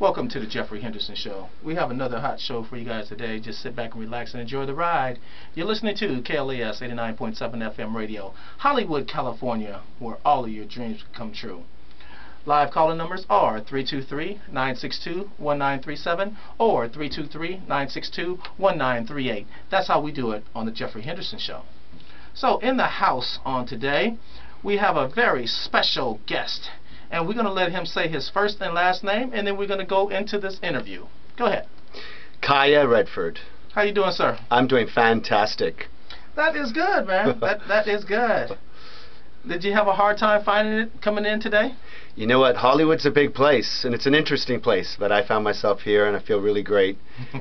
Welcome to the Jeffrey Henderson Show. We have another hot show for you guys today. Just sit back and relax and enjoy the ride. You're listening to KLAS 89.7 FM radio, Hollywood, California, where all of your dreams come true. Live calling numbers are 323-962-1937 or 323-962-1938. That's how we do it on the Jeffrey Henderson Show. So in the house on today, we have a very special guest. And we're going to let him say his first and last name, and then we're going to go into this interview. Go ahead. Kaya Redford. How you doing, sir? I'm doing fantastic. That is good, man. that is good. Did you have a hard time finding it coming in today? You know what? Hollywood's a big place, and it's an interesting place, but I found myself here, and I feel really great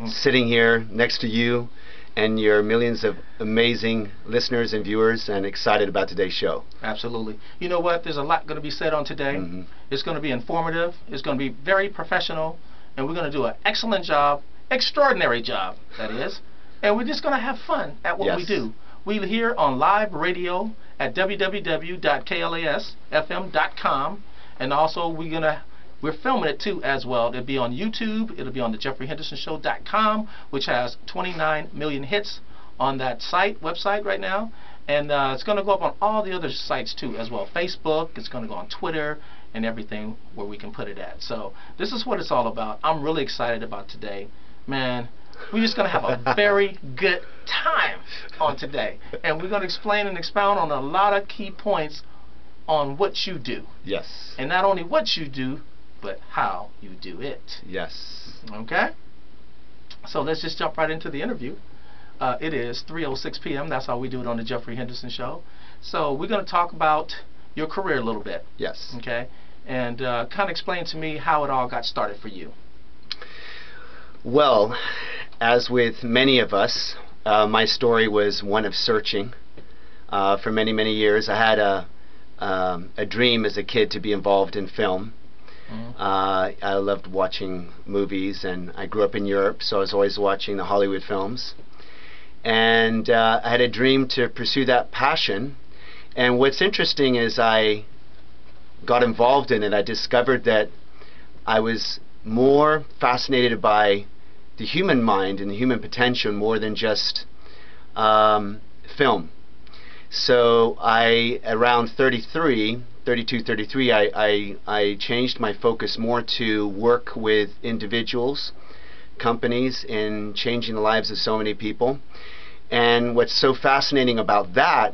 sitting here next to you and your millions of amazing listeners and viewers, and excited about today's show. Absolutely. You know what? There's a lot going to be said on today. It's going to be informative. It's going to be very professional, and we're going to do an excellent job, extraordinary job, that is, and we're just going to have fun at what we do. We're here on live radio at www.klasfm.com, and also we're filming it too as well. It'll be on YouTube. It'll be on the JeffreyHendersonShow.com, which has 29 million hits on that website right now. And it's going to go up on all the other sites too as well. Facebook, it's going to go on Twitter and everything where we can put it at. So this is what it's all about. I'm really excited about today. Man, we're just going to have a very good time on today. And we're going to explain and expound on a lot of key points on what you do. Yes. And not only what you do, but how you do it. Yes. Okay? So let's just jump right into the interview. It is 3:06 p.m. That's how we do it on the Jeffrey Henderson Show. So we're going to talk about your career a little bit. Yes. Okay? And kind of explain to me how it all got started for you. Well, as with many of us, my story was one of searching. For many, many years, I had a dream as a kid to be involved in film. I loved watching movies, and I grew up in Europe, so I was always watching the Hollywood films. And I had a dream to pursue that passion. And what's interesting is I got involved in it. I discovered that I was more fascinated by the human mind and the human potential more than just film. So around 32, 33, I changed my focus more to work with individuals, companies, in changing the lives of so many people. And what's so fascinating about that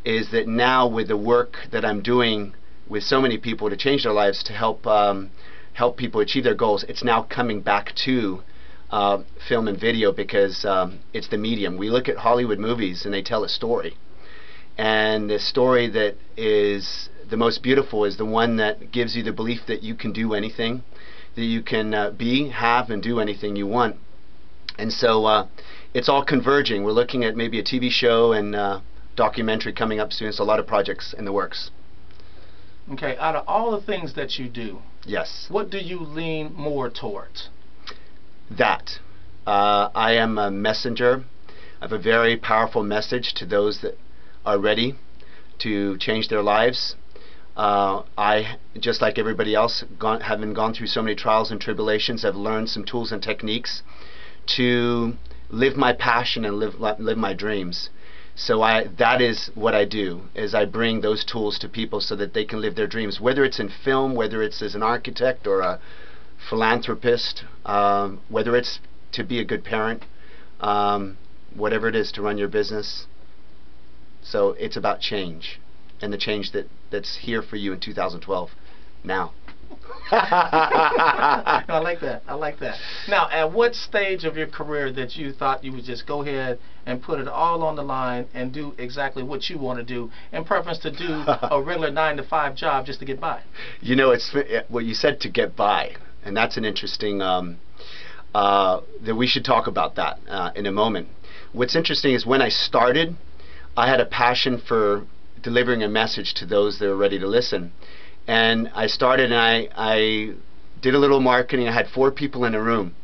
is that now with the work that I'm doing with so many people to change their lives, to help people achieve their goals, it's now coming back to film and video, because it's the medium. We look at Hollywood movies and they tell a story. And the story that is the most beautiful is the one that gives you the belief that you can do anything, that you can have and do anything you want. And so it's all converging. We're looking at maybe a TV show and documentary coming up soon, so a lot of projects in the works. Okay, out of all the things that you do, yes, what do you lean more towards? That. I am a messenger. I have a very powerful message to those that are ready to change their lives. I, just like everybody else, having gone through so many trials and tribulations, have learned some tools and techniques to live my passion and live my dreams. So that is what I do, is I bring those tools to people so that they can live their dreams, whether it's in film, whether it's as an architect or a philanthropist, whether it's to be a good parent, whatever it is, to run your business. So it's about change, and the change that's here for you in 2012 now. I like that. I like that. Now, at what stage of your career that you thought you would just go ahead and put it all on the line and do exactly what you want to do, in preference to do a regular 9-to-5 job just to get by? You know, it's what you said, to get by, and that's an interesting that we should talk about that in a moment. What's interesting is when I started, I had a passion for delivering a message to those that are ready to listen. And I started, and I did a little marketing. I had 4 people in a room.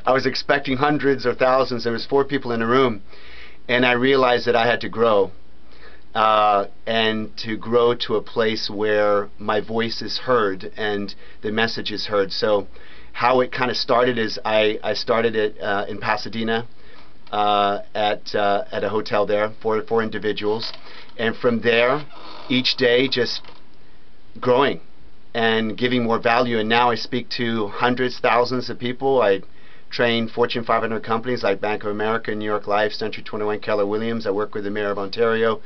I was expecting hundreds or thousands. There was 4 people in a room. And I realized that I had to grow. And to grow to a place where my voice is heard and the message is heard. So how it kind of started is I started it in Pasadena at a hotel there for individuals, and from there each day just growing and giving more value. And now I speak to hundreds, thousands of people. I train Fortune 500 companies like Bank of America, New York Life, Century 21, Keller Williams. I work with the Mayor of Ontario,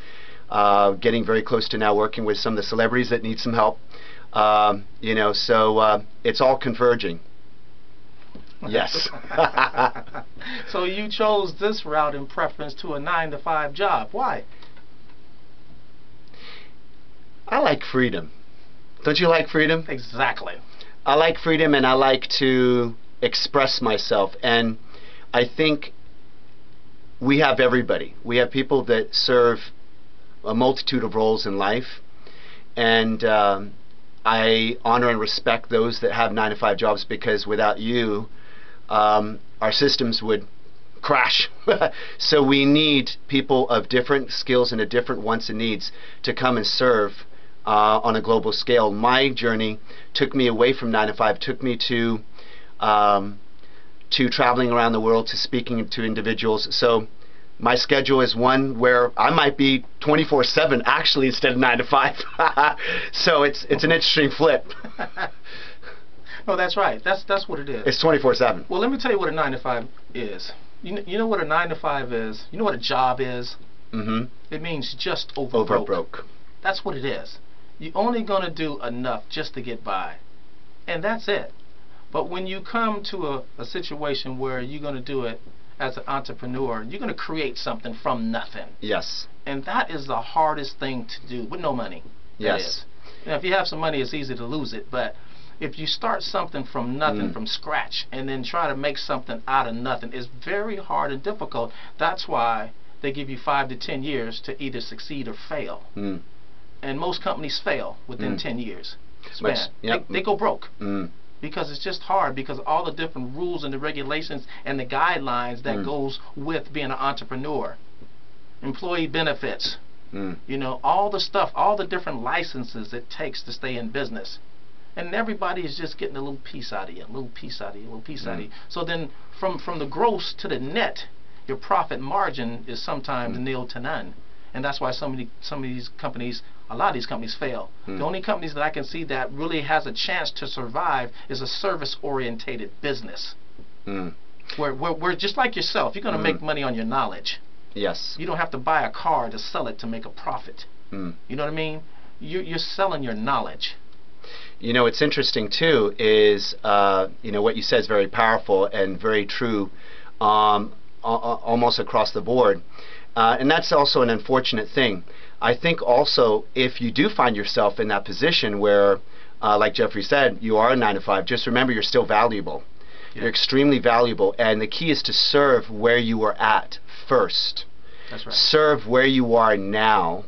getting very close to now working with some of the celebrities that need some help. You know, so it's all converging. Yes. So you chose this route in preference to a 9-to-5 job. Why? I like freedom. Don't you like freedom? Exactly. I like freedom, and I like to express myself. And I think we have everybody. We have people that serve a multitude of roles in life, and I honor and respect those that have 9-to-5 jobs, because without you, our systems would crash. So we need people of different skills and of different wants and needs to come and serve on a global scale. My journey took me away from 9-to-5, took me to traveling around the world, to speaking to individuals. So my schedule is one where I might be 24/7 actually instead of 9-to-5. So it's an interesting flip. No, that's right. That's what it is. It's 24/7. Well, let me tell you what a 9-to-5 is. You know what a 9-to-5 is? You know what a job is? Mm-hmm. It means just over broke. That's what it is. You're only going to do enough just to get by. And that's it. But when you come to a situation where you're going to do it as an entrepreneur, you're going to create something from nothing. Yes. And that is the hardest thing to do with no money. Yes. Now, if you have some money, it's easy to lose it. But if you start something from nothing, from scratch, and then try to make something out of nothing, it's very hard and difficult. That's why they give you 5 to 10 years to either succeed or fail. And most companies fail within 10 years span. Yep. They go broke. Because it's just hard, because all the different rules and the regulations and the guidelines that goes with being an entrepreneur. Employee benefits, you know, all the stuff, all the different licenses it takes to stay in business. And everybody is just getting a little piece out of you, a little piece out of you, a little piece out of you. So then from the gross to the net, your profit margin is sometimes nil to none. And that's why some of these companies, a lot of these companies fail. The only companies that I can see that really has a chance to survive is a service-orientated business. Where just like yourself, you're going to make money on your knowledge. Yes. You don't have to buy a car to sell it to make a profit. You know what I mean? You're selling your knowledge. You know, what's interesting too is, you know, what you said is very powerful and very true, almost across the board. And that's also an unfortunate thing. I think also if you do find yourself in that position where, like Jeffrey said, you are a 9-to-5, just remember you're still valuable. You're extremely valuable, and the key is to serve where you are at first. That's right. Serve where you are now.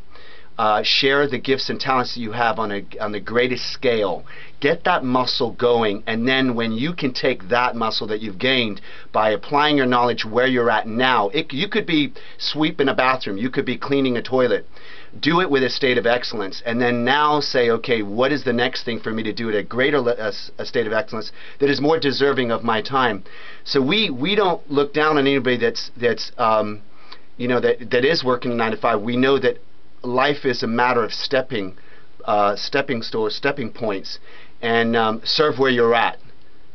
Share the gifts and talents that you have on the greatest scale. Get that muscle going, and then when you can take that muscle that you've gained by applying your knowledge where you're at now, you could be sweeping a bathroom, you could be cleaning a toilet. Do it with a state of excellence, and then now say, okay, what is the next thing for me to do at a greater a state of excellence that is more deserving of my time? So we don't look down on anybody that's you know, that is working 9-to-5. We know that life is a matter of stepping points, and serve where you're at,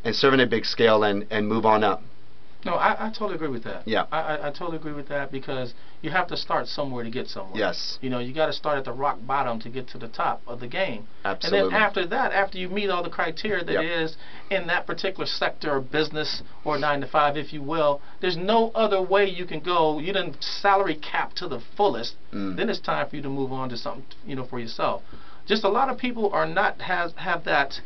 and serve on a big scale, and move on up. No, I totally agree with that. Yeah. I totally agree with that, because you have to start somewhere to get somewhere. Yes. You know, you got to start at the rock bottom to get to the top of the game. Absolutely. And then after that, after you meet all the criteria that is in that particular sector or business or 9-to-5, if you will, there's no other way you can go. You done salary cap to the fullest. Then it's time for you to move on to something, you know, for yourself. Just a lot of people are not have that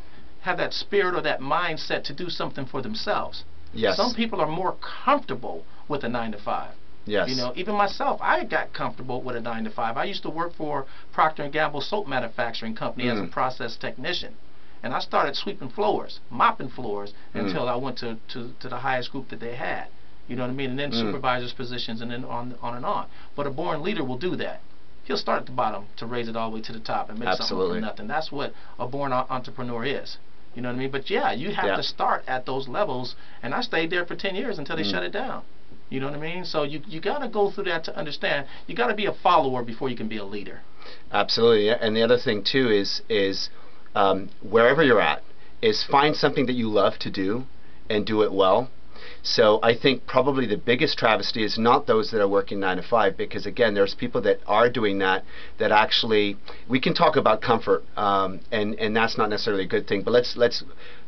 spirit or that mindset to do something for themselves. Yes. Some people are more comfortable with a 9-to-5. Yes. You know, even myself, I got comfortable with a 9-to-5. I used to work for Procter & Gamble soap manufacturing company as a process technician. And I started sweeping floors, mopping floors, until I went to the highest group that they had. You know what I mean? And then supervisors positions, and then on and on. But a born leader will do that. He'll start at the bottom to raise it all the way to the top and make something from nothing. That's what a born entrepreneur is. You know what I mean? But yeah, you have to start at those levels, and I stayed there for 10 years until they shut it down. You know what I mean? So you got to go through that to understand. You got to be a follower before you can be a leader. Absolutely. And the other thing too is wherever you're at, is find something that you love to do and do it well. So I think probably the biggest travesty is not those that are working 9 to 5, because again, there's people that are doing that actually, we can talk about comfort, and that's not necessarily a good thing, but let's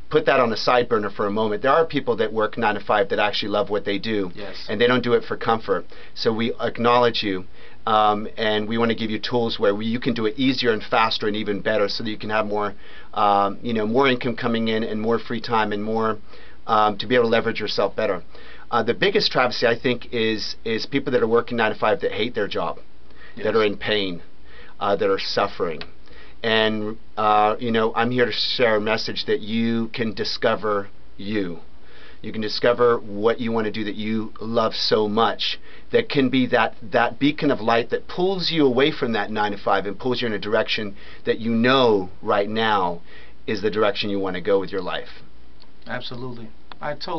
put that on the side burner for a moment. There are people that work 9 to 5 that actually love what they do, and they don't do it for comfort. So we acknowledge you, and we want to give you tools where you can do it easier and faster and even better, so that you can have more, more income coming in and more free time and more to be able to leverage yourself better. The biggest travesty, I think, is people that are working 9 to 5 that hate their job, that are in pain, that are suffering. And I'm here to share a message that you can discover you. You can discover what you want to do that you love so much, that can be that beacon of light that pulls you away from that 9 to 5 and pulls you in a direction that you know right now is the direction you want to go with your life. Absolutely. I totally